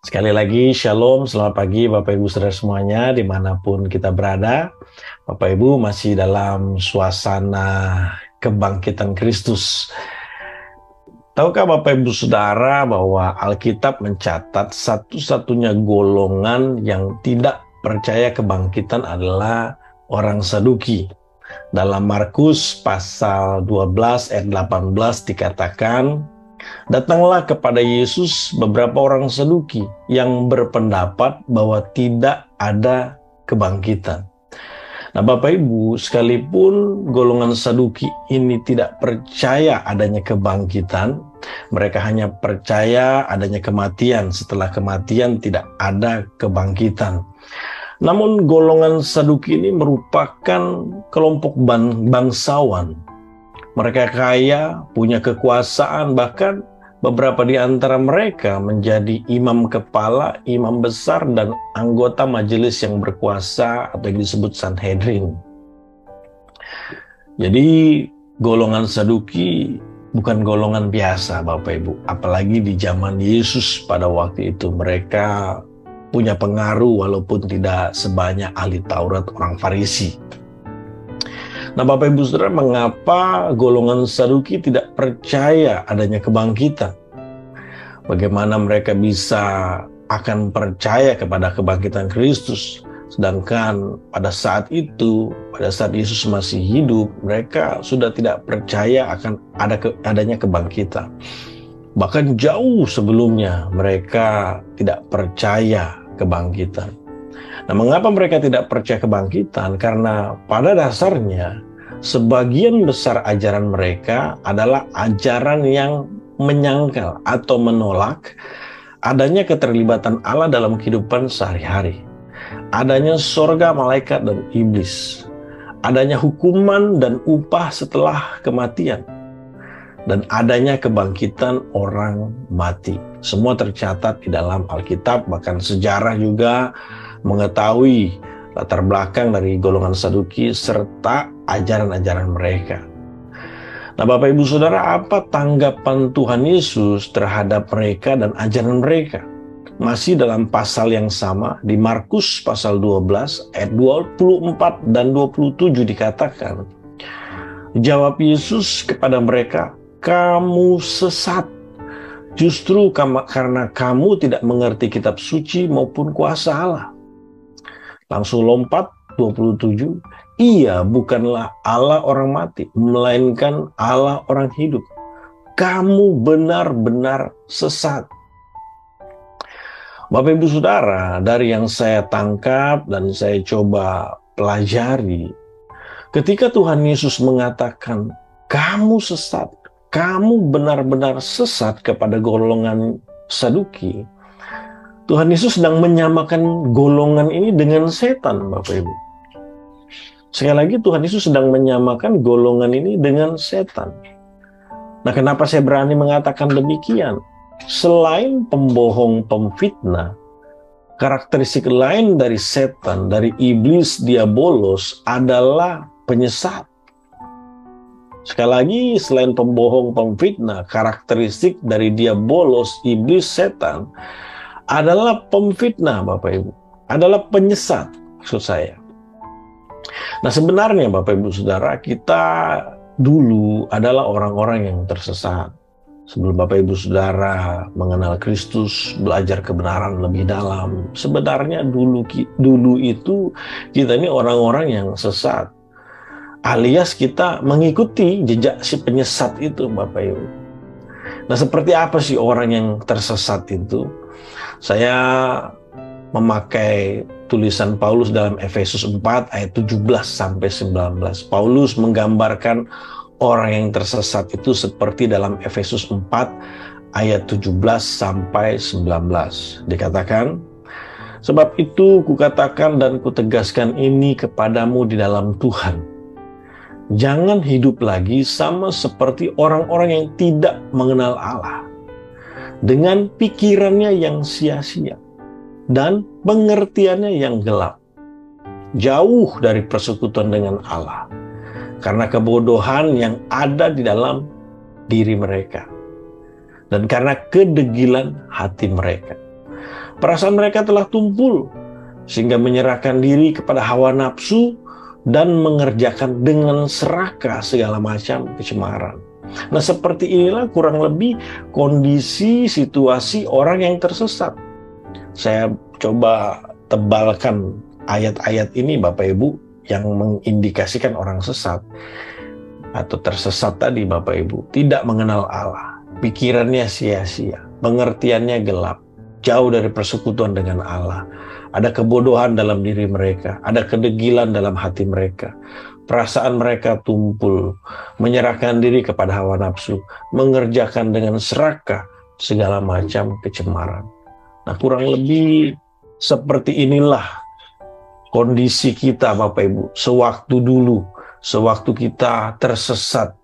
Sekali lagi, Shalom, selamat pagi Bapak Ibu Saudara semuanya, dimanapun kita berada. Bapak Ibu masih dalam suasana kebangkitan Kristus. Tahukah Bapak Ibu Saudara bahwa Alkitab mencatat satu-satunya golongan yang tidak percaya kebangkitan adalah orang Saduki. Dalam Markus pasal 12 ayat 18 dikatakan, datanglah kepada Yesus beberapa orang Saduki yang berpendapat bahwa tidak ada kebangkitan. Nah, Bapak Ibu, sekalipun golongan Saduki ini tidak percaya adanya kebangkitan, mereka hanya percaya adanya kematian. Setelah kematian tidak ada kebangkitan. Namun golongan Saduki ini merupakan kelompok bangsawan. Mereka kaya, punya kekuasaan, bahkan beberapa di antara mereka menjadi imam kepala, imam besar, dan anggota majelis yang berkuasa atau yang disebut Sanhedrin. Jadi golongan Saduki bukan golongan biasa, Bapak Ibu. Apalagi di zaman Yesus pada waktu itu mereka punya pengaruh walaupun tidak sebanyak ahli Taurat orang Farisi. Nah, Bapak Ibu Saudara, mengapa golongan Saduki tidak percaya adanya kebangkitan? Bagaimana mereka bisa akan percaya kepada kebangkitan Kristus? Sedangkan pada saat itu, pada saat Yesus masih hidup, mereka sudah tidak percaya akan adanya kebangkitan. Bahkan jauh sebelumnya mereka tidak percaya kebangkitan. Nah, mengapa mereka tidak percaya kebangkitan? Karena pada dasarnya sebagian besar ajaran mereka adalah ajaran yang menyangkal atau menolak adanya keterlibatan Allah dalam kehidupan sehari-hari. Adanya sorga, malaikat, dan iblis. Adanya hukuman dan upah setelah kematian. Dan adanya kebangkitan orang mati. Semua tercatat di dalam Alkitab, bahkan sejarah juga mengetahui latar belakang dari golongan Saduki serta ajaran-ajaran mereka. Nah, Bapak Ibu Saudara, apa tanggapan Tuhan Yesus terhadap mereka dan ajaran mereka? Masih dalam pasal yang sama, di Markus pasal 12 ayat 24 dan 27 dikatakan, jawab Yesus kepada mereka, kamu sesat. Justru karena kamu tidak mengerti kitab suci maupun kuasa Allah. Langsung lompat 27, ia bukanlah Allah orang mati, melainkan Allah orang hidup. Kamu benar-benar sesat. Bapak Ibu Saudara, dari yang saya tangkap dan saya coba pelajari, ketika Tuhan Yesus mengatakan, kamu sesat, kamu benar-benar sesat kepada golongan Saduki, Tuhan Yesus sedang menyamakan golongan ini dengan setan, Bapak Ibu. Sekali lagi, Tuhan Yesus sedang menyamakan golongan ini dengan setan. Nah, kenapa saya berani mengatakan demikian? Selain pembohong, pemfitnah, karakteristik lain dari setan, dari iblis, diabolos adalah penyesat. Sekali lagi, selain pembohong, pemfitnah, karakteristik dari diabolos, iblis, setan adalah pemfitnah, Bapak Ibu. Adalah penyesat, maksud saya. Nah, sebenarnya Bapak Ibu Saudara, kita dulu adalah orang-orang yang tersesat. Sebelum Bapak Ibu Saudara mengenal Kristus, belajar kebenaran lebih dalam, sebenarnya dulu itu kita ini orang-orang yang sesat. Alias kita mengikuti jejak si penyesat itu, Bapak Ibu. Nah, seperti apa sih orang yang tersesat itu? Saya memakai tulisan Paulus dalam Efesus 4 ayat 17 sampai 19. Paulus menggambarkan orang yang tersesat itu seperti dalam Efesus 4 ayat 17 sampai 19. Dikatakan, sebab itu kukatakan dan kutegaskan ini kepadamu di dalam Tuhan. Jangan hidup lagi sama seperti orang-orang yang tidak mengenal Allah, dengan pikirannya yang sia-sia dan pengertiannya yang gelap, jauh dari persekutuan dengan Allah, karena kebodohan yang ada di dalam diri mereka, dan karena kedegilan hati mereka. Perasaan mereka telah tumpul, sehingga menyerahkan diri kepada hawa nafsu dan mengerjakan dengan serakah segala macam kecemaran. Nah, seperti inilah kurang lebih kondisi situasi orang yang tersesat. Saya coba tebalkan ayat-ayat ini Bapak Ibu yang mengindikasikan orang sesat atau tersesat tadi Bapak Ibu. Tidak mengenal Allah, pikirannya sia-sia, pengertiannya gelap, jauh dari persekutuan dengan Allah. Ada kebodohan dalam diri mereka, ada kedegilan dalam hati mereka. Perasaan mereka tumpul, menyerahkan diri kepada hawa nafsu, mengerjakan dengan serakah segala macam kecemaran. Nah, kurang lebih seperti inilah kondisi kita Bapak Ibu, sewaktu dulu, sewaktu kita tersesat.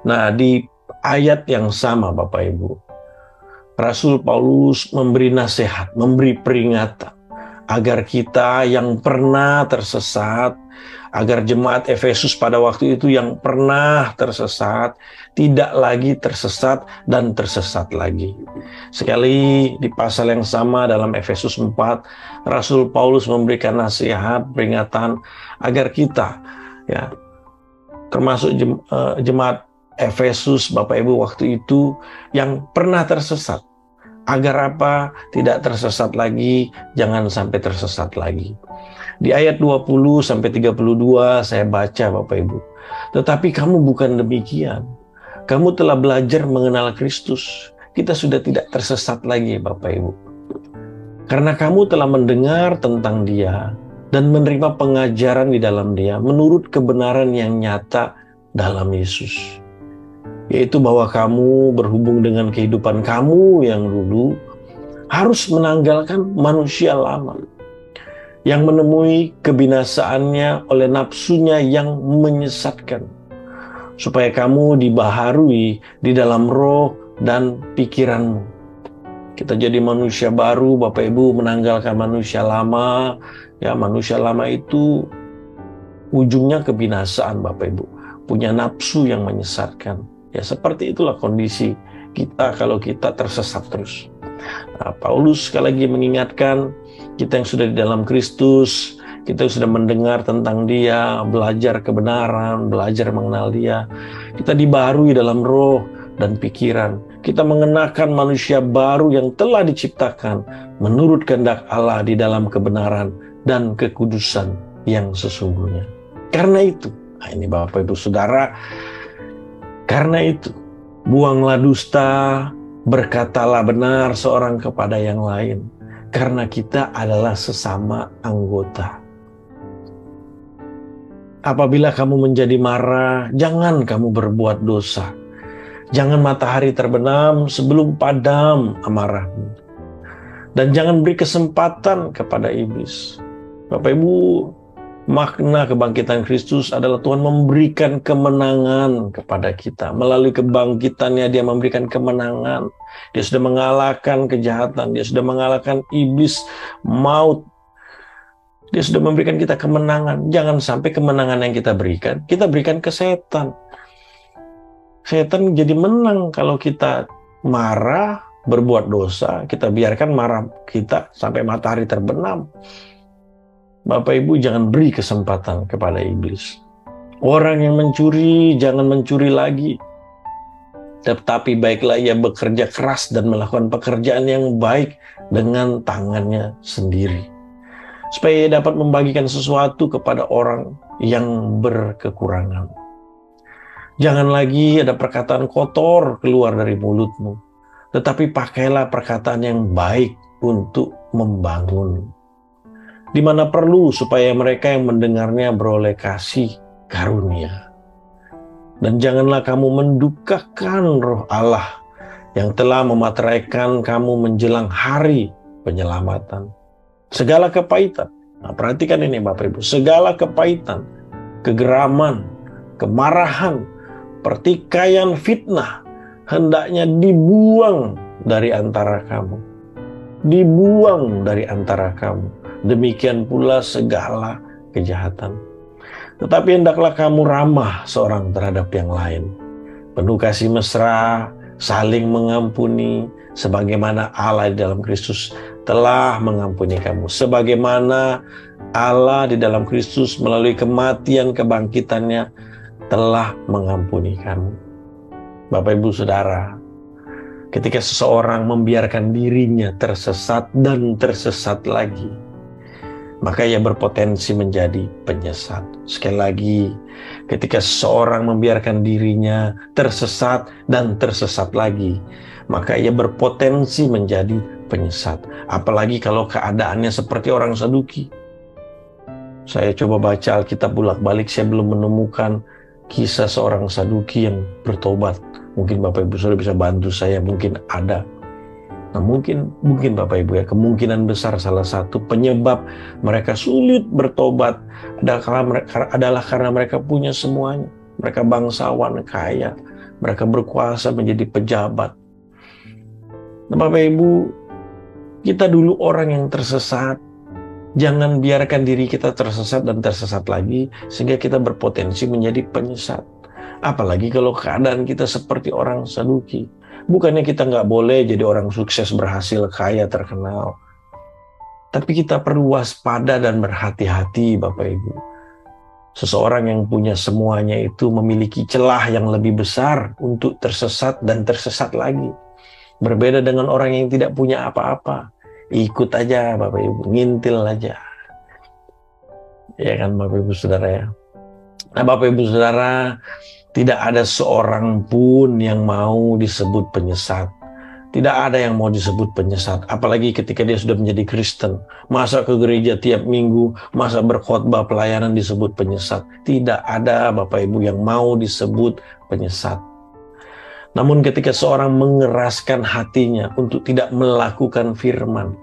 Nah, di ayat yang sama Bapak Ibu, Rasul Paulus memberi nasihat, memberi peringatan agar kita yang pernah tersesat, agar jemaat Efesus pada waktu itu yang pernah tersesat, tidak lagi tersesat dan tersesat lagi. Sekali di pasal yang sama dalam Efesus 4, Rasul Paulus memberikan nasihat, peringatan agar kita, ya, termasuk jemaat Efesus Bapak Ibu waktu itu yang pernah tersesat, agar apa? Tidak tersesat lagi, jangan sampai tersesat lagi. Di ayat 20-32 saya baca Bapak Ibu. Tetapi kamu bukan demikian. Kamu telah belajar mengenal Kristus. Kita sudah tidak tersesat lagi Bapak Ibu. Karena kamu telah mendengar tentang Dia dan menerima pengajaran di dalam Dia menurut kebenaran yang nyata dalam Yesus. Yaitu bahwa kamu berhubung dengan kehidupan kamu yang dulu harus menanggalkan manusia lama yang menemui kebinasaannya oleh nafsunya yang menyesatkan, supaya kamu dibaharui di dalam roh dan pikiranmu. Kita jadi manusia baru Bapak Ibu, menanggalkan manusia lama. Ya, manusia lama itu ujungnya kebinasaan Bapak Ibu, punya nafsu yang menyesatkan. Ya, seperti itulah kondisi kita kalau kita tersesat terus. Nah, Paulus sekali lagi mengingatkan kita yang sudah di dalam Kristus, kita yang sudah mendengar tentang Dia, belajar kebenaran, belajar mengenal Dia. Kita dibaharui dalam roh dan pikiran. Kita mengenakan manusia baru yang telah diciptakan menurut kehendak Allah di dalam kebenaran dan kekudusan yang sesungguhnya. Karena itu, nah ini Bapak Ibu Saudara, karena itu, buanglah dusta, berkatalah benar seorang kepada yang lain, karena kita adalah sesama anggota. Apabila kamu menjadi marah, jangan kamu berbuat dosa. Jangan matahari terbenam sebelum padam amarahmu. Dan jangan beri kesempatan kepada iblis. Bapak Ibu, makna kebangkitan Kristus adalah Tuhan memberikan kemenangan kepada kita. Melalui kebangkitannya Dia memberikan kemenangan. Dia sudah mengalahkan kejahatan. Dia sudah mengalahkan iblis, maut. Dia sudah memberikan kita kemenangan. Jangan sampai kemenangan yang kita berikan ke setan. Setan jadi menang kalau kita marah, berbuat dosa, kita biarkan marah kita sampai matahari terbenam. Bapak Ibu, jangan beri kesempatan kepada iblis. Orang yang mencuri, jangan mencuri lagi. Tetapi baiklah ia bekerja keras dan melakukan pekerjaan yang baik dengan tangannya sendiri, supaya ia dapat membagikan sesuatu kepada orang yang berkekurangan. Jangan lagi ada perkataan kotor keluar dari mulutmu, tetapi pakailah perkataan yang baik untuk membangun, di mana perlu, supaya mereka yang mendengarnya beroleh kasih karunia. Dan janganlah kamu mendukakan roh Allah yang telah memateraikan kamu menjelang hari penyelamatan. Segala kepahitan, nah perhatikan ini Bapak Ibu, segala kepahitan, kegeraman, kemarahan, pertikaian, fitnah, hendaknya dibuang dari antara kamu. Dibuang dari antara kamu. Demikian pula segala kejahatan. Tetapi hendaklah kamu ramah seorang terhadap yang lain, penuh kasih mesra, saling mengampuni, Sebagaimana Allah di dalam Kristus telah mengampuni kamu. Sebagaimana Allah di dalam Kristus melalui kematian kebangkitannya telah mengampuni kamu. Bapak Ibu Saudara, ketika seseorang membiarkan dirinya tersesat dan tersesat lagi, maka ia berpotensi menjadi penyesat. Sekali lagi, ketika seseorang membiarkan dirinya tersesat dan tersesat lagi, maka ia berpotensi menjadi penyesat. Apalagi kalau keadaannya seperti orang Saduki. Saya coba baca Alkitab bolak-balik, saya belum menemukan kisah seorang Saduki yang bertobat. Mungkin Bapak Ibu Saudara bisa bantu saya, mungkin ada. Nah, mungkin Bapak Ibu ya, kemungkinan besar salah satu penyebab mereka sulit bertobat adalah karena mereka punya semuanya. Mereka bangsawan, kaya, mereka berkuasa, menjadi pejabat. Nah, Bapak Ibu, kita dulu orang yang tersesat. Jangan biarkan diri kita tersesat dan tersesat lagi, sehingga kita berpotensi menjadi penyesat. Apalagi kalau keadaan kita seperti orang Saduki. Bukannya kita nggak boleh jadi orang sukses, berhasil, kaya, terkenal. Tapi kita perlu waspada dan berhati-hati, Bapak Ibu. Seseorang yang punya semuanya itu memiliki celah yang lebih besar untuk tersesat dan tersesat lagi. Berbeda dengan orang yang tidak punya apa-apa. Ikut aja, Bapak Ibu, ngintil aja. Ya kan, Bapak Ibu Saudara ya. Nah, Bapak Ibu Saudara, tidak ada seorang pun yang mau disebut penyesat. Tidak ada yang mau disebut penyesat. Apalagi ketika dia sudah menjadi Kristen. Masa ke gereja tiap minggu, masa berkhotbah pelayanan disebut penyesat. Tidak ada Bapak Ibu yang mau disebut penyesat. Namun ketika seorang mengeraskan hatinya untuk tidak melakukan firman.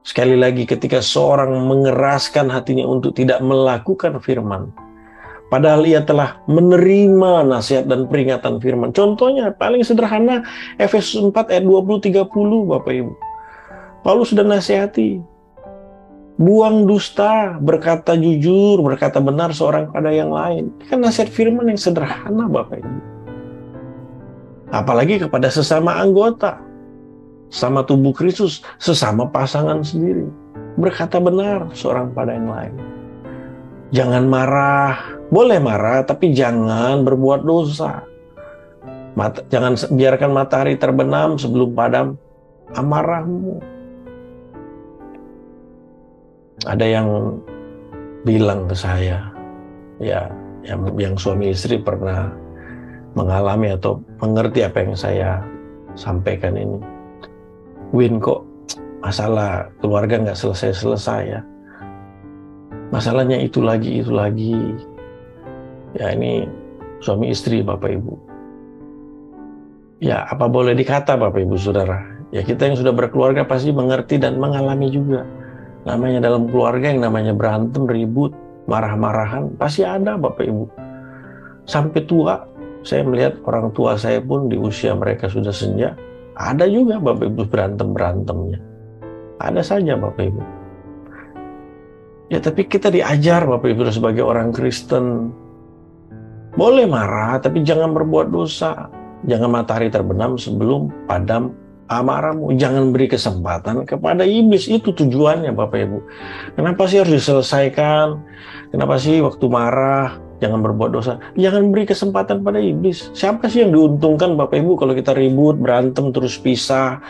Sekali lagi, ketika seorang mengeraskan hatinya untuk tidak melakukan firman, padahal ia telah menerima nasihat dan peringatan firman. Contohnya paling sederhana, Efesus 4 ayat 20-30, Bapak Ibu. Paulus sudah nasihati. Buang dusta, berkata jujur, berkata benar seorang pada yang lain. Kan nasihat firman yang sederhana, Bapak Ibu. Apalagi kepada sesama anggota, sama tubuh Kristus, sesama pasangan sendiri. Berkata benar seorang pada yang lain. Jangan marah. Boleh marah, tapi jangan berbuat dosa. Jangan biarkan matahari terbenam sebelum padam amarahmu. Ada yang bilang ke saya, ya, yang suami istri pernah mengalami atau mengerti apa yang saya sampaikan ini. Win, kok masalah keluarga nggak selesai-selesai ya? Masalahnya itu lagi. Ya, ini suami istri, Bapak Ibu. Ya, apa boleh dikata, Bapak Ibu Saudara? Ya, kita yang sudah berkeluarga pasti mengerti dan mengalami juga. Namanya dalam keluarga yang namanya berantem, ribut, marah-marahan, pasti ada, Bapak Ibu. Sampai tua, saya melihat orang tua saya pun di usia mereka sudah senja, ada juga, Bapak Ibu, berantem-berantemnya. Ada saja, Bapak Ibu. Ya, tapi kita diajar, Bapak Ibu, sebagai orang Kristen, boleh marah, tapi jangan berbuat dosa. Jangan matahari terbenam sebelum padam amarahmu. Jangan beri kesempatan kepada iblis. Itu tujuannya, Bapak Ibu. Kenapa sih harus diselesaikan? Kenapa sih waktu marah jangan berbuat dosa? Jangan beri kesempatan pada iblis. Siapa sih yang diuntungkan, Bapak Ibu, kalau kita ribut, berantem, terus pisah,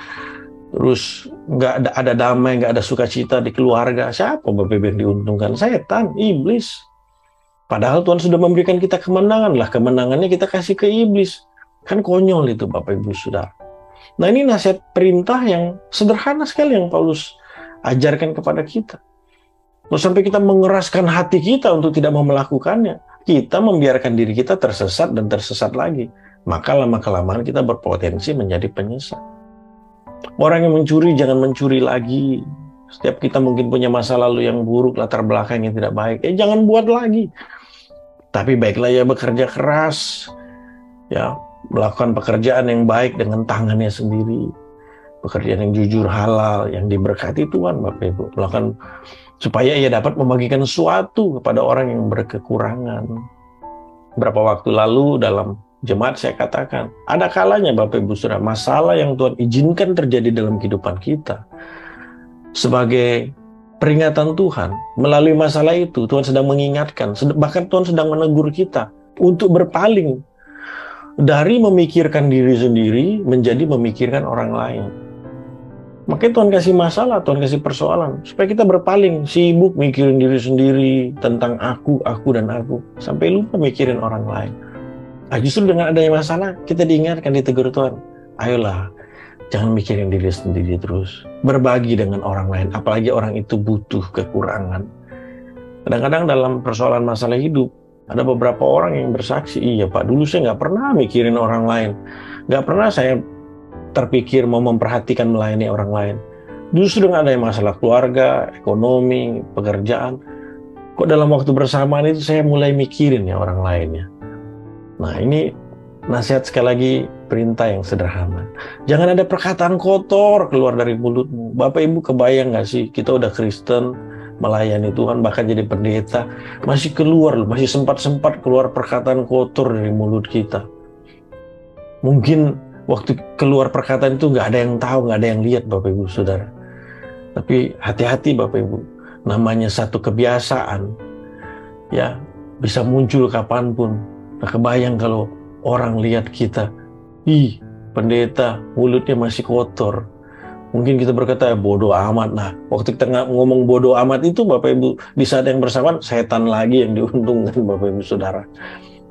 terus nggak ada damai, nggak ada sukacita di keluarga? Siapa, Bapak Ibu, yang diuntungkan? Setan, iblis. Padahal Tuhan sudah memberikan kita kemenangan. Lah, kemenangannya kita kasih ke iblis. Kan konyol itu, Bapak Ibu Saudara. Nah, ini nasihat perintah yang sederhana sekali yang Paulus ajarkan kepada kita. Lalu sampai kita mengeraskan hati kita untuk tidak mau melakukannya, kita membiarkan diri kita tersesat dan tersesat lagi. Maka lama-kelamaan kita berpotensi menjadi penyesat. Orang yang mencuri, jangan mencuri lagi. Setiap kita mungkin punya masa lalu yang buruk, latar belakang yang tidak baik. Jangan buat lagi. Tapi baiklah ya bekerja keras, ya, melakukan pekerjaan yang baik dengan tangannya sendiri. Pekerjaan yang jujur, halal, yang diberkati Tuhan, Bapak Ibu. Melakukan supaya ia dapat membagikan sesuatu kepada orang yang berkekurangan. Beberapa waktu lalu dalam jemaat saya katakan, ada kalanya Bapak Ibu Saudara, masalah yang Tuhan izinkan terjadi dalam kehidupan kita sebagai peringatan Tuhan. Melalui masalah itu Tuhan sedang mengingatkan, bahkan Tuhan sedang menegur kita untuk berpaling dari memikirkan diri sendiri menjadi memikirkan orang lain. Makanya Tuhan kasih masalah, Tuhan kasih persoalan supaya kita berpaling, sibuk mikirin diri sendiri tentang aku dan aku, sampai lupa mikirin orang lain. Nah, justru dengan adanya masalah, kita diingatkan, ditegur Tuhan. Ayolah, jangan mikirin diri sendiri terus. Berbagi dengan orang lain, apalagi orang itu butuh kekurangan. Kadang-kadang dalam persoalan masalah hidup, ada beberapa orang yang bersaksi, iya Pak, dulu saya nggak pernah mikirin orang lain. Nggak pernah saya terpikir mau memperhatikan melayani orang lain. Justru dengan adanya masalah keluarga, ekonomi, pekerjaan, kok dalam waktu bersamaan itu saya mulai mikirin ya orang lainnya. Nah, ini nasihat sekali lagi, perintah yang sederhana. Jangan ada perkataan kotor keluar dari mulutmu. Bapak Ibu kebayang nggak sih, kita udah Kristen, melayani Tuhan, bahkan jadi pendeta, masih keluar, masih sempat-sempat keluar perkataan kotor dari mulut kita. Mungkin waktu keluar perkataan itu nggak ada yang tahu, nggak ada yang lihat Bapak Ibu Saudara. Tapi hati-hati Bapak Ibu, namanya satu kebiasaan, ya bisa muncul kapanpun. Nah, kebayang kalau orang lihat kita, ih pendeta mulutnya masih kotor. Mungkin kita berkata bodoh amat. Nah, waktu kita ngomong bodoh amat itu Bapak Ibu, di saat yang bersamaan setan lagi yang diuntungkan Bapak Ibu Saudara.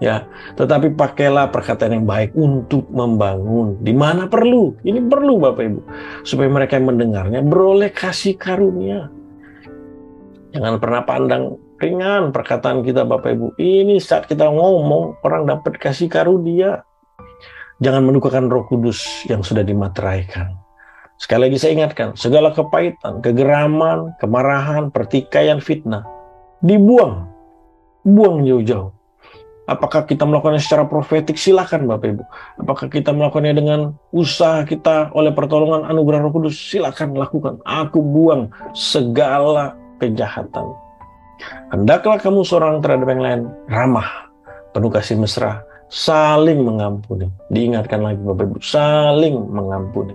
Ya, tetapi pakailah perkataan yang baik untuk membangun di mana perlu. Ini perlu Bapak Ibu, supaya mereka yang mendengarnya beroleh kasih karunia. Jangan pernah pandang ringan perkataan kita Bapak Ibu. Ini saat kita ngomong, orang dapat kasih karunia. Jangan mendukakan Roh Kudus yang sudah dimateraikan. Sekali lagi saya ingatkan, segala kepahitan, kegeraman, kemarahan, pertikaian, fitnah, dibuang. Buang jauh-jauh. Apakah kita melakukannya secara profetik? Silakan Bapak Ibu. Apakah kita melakukannya dengan usaha kita oleh pertolongan anugerah Roh Kudus? Silakan lakukan. Aku buang segala kejahatan. Hendaklah kamu seorang terhadap yang lain ramah, penuh kasih mesra, saling mengampuni. Diingatkan lagi Bapak Ibu, saling mengampuni.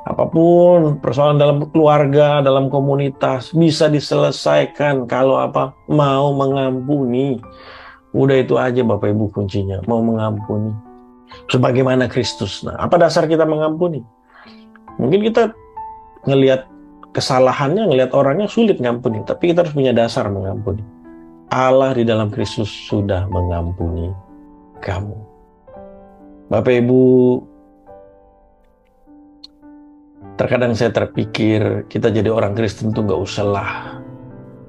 Apapun persoalan dalam keluarga, dalam komunitas, bisa diselesaikan kalau apa? Mau mengampuni. Udah itu aja Bapak Ibu kuncinya, mau mengampuni. Sebagaimana Kristus. Nah, apa dasar kita mengampuni? Mungkin kita ngelihat kesalahannya, ngelihat orangnya sulit ngampuni, tapi kita harus punya dasar mengampuni. Allah di dalam Kristus sudah mengampuni kamu. Bapak Ibu, terkadang saya terpikir kita jadi orang Kristen tuh nggak usahlah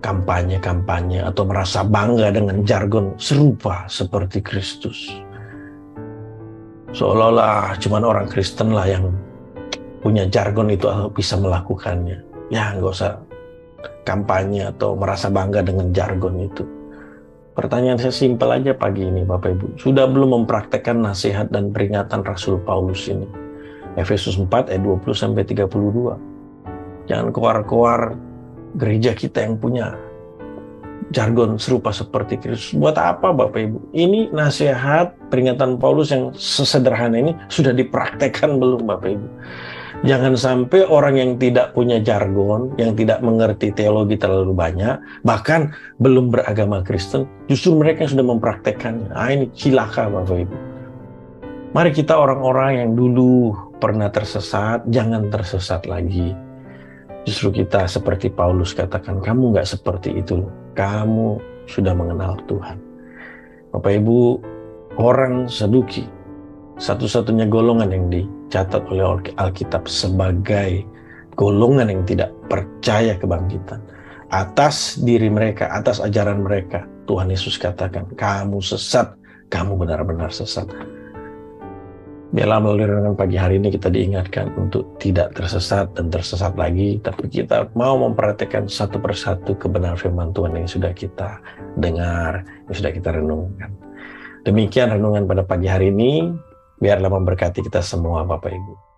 kampanye-kampanye atau merasa bangga dengan jargon serupa seperti Kristus. Seolah-olah cuma orang Kristen lah yang punya jargon itu atau bisa melakukannya. Ya nggak usah kampanye atau merasa bangga dengan jargon itu. Pertanyaan saya simpel aja pagi ini Bapak Ibu. Sudah belum mempraktekkan nasihat dan peringatan Rasul Paulus ini? Efesus 4 ayat 20-32. Jangan keluar-keluar gereja kita yang punya jargon serupa seperti Kristus. Buat apa Bapak Ibu? Ini nasihat peringatan Paulus yang sesederhana ini sudah dipraktekkan belum Bapak Ibu? Jangan sampai orang yang tidak punya jargon, yang tidak mengerti teologi terlalu banyak, bahkan belum beragama Kristen, justru mereka yang sudah mempraktekkannya. Ah, ini cilaka Bapak Ibu. Mari kita orang-orang yang dulu pernah tersesat, jangan tersesat lagi. Justru kita seperti Paulus katakan, kamu nggak seperti itu. Kamu sudah mengenal Tuhan. Bapak Ibu, orang Saduki, satu-satunya golongan yang dicatat oleh Alkitab sebagai golongan yang tidak percaya kebangkitan. Atas diri mereka, atas ajaran mereka, Tuhan Yesus katakan, kamu sesat, kamu benar-benar sesat. Biarlah melalui renungan pagi hari ini kita diingatkan untuk tidak tersesat dan tersesat lagi, tapi kita mau memperhatikan satu persatu kebenaran firman Tuhan yang sudah kita dengar, yang sudah kita renungkan. Demikian renungan pada pagi hari ini, biarlah memberkati kita semua Bapak Ibu.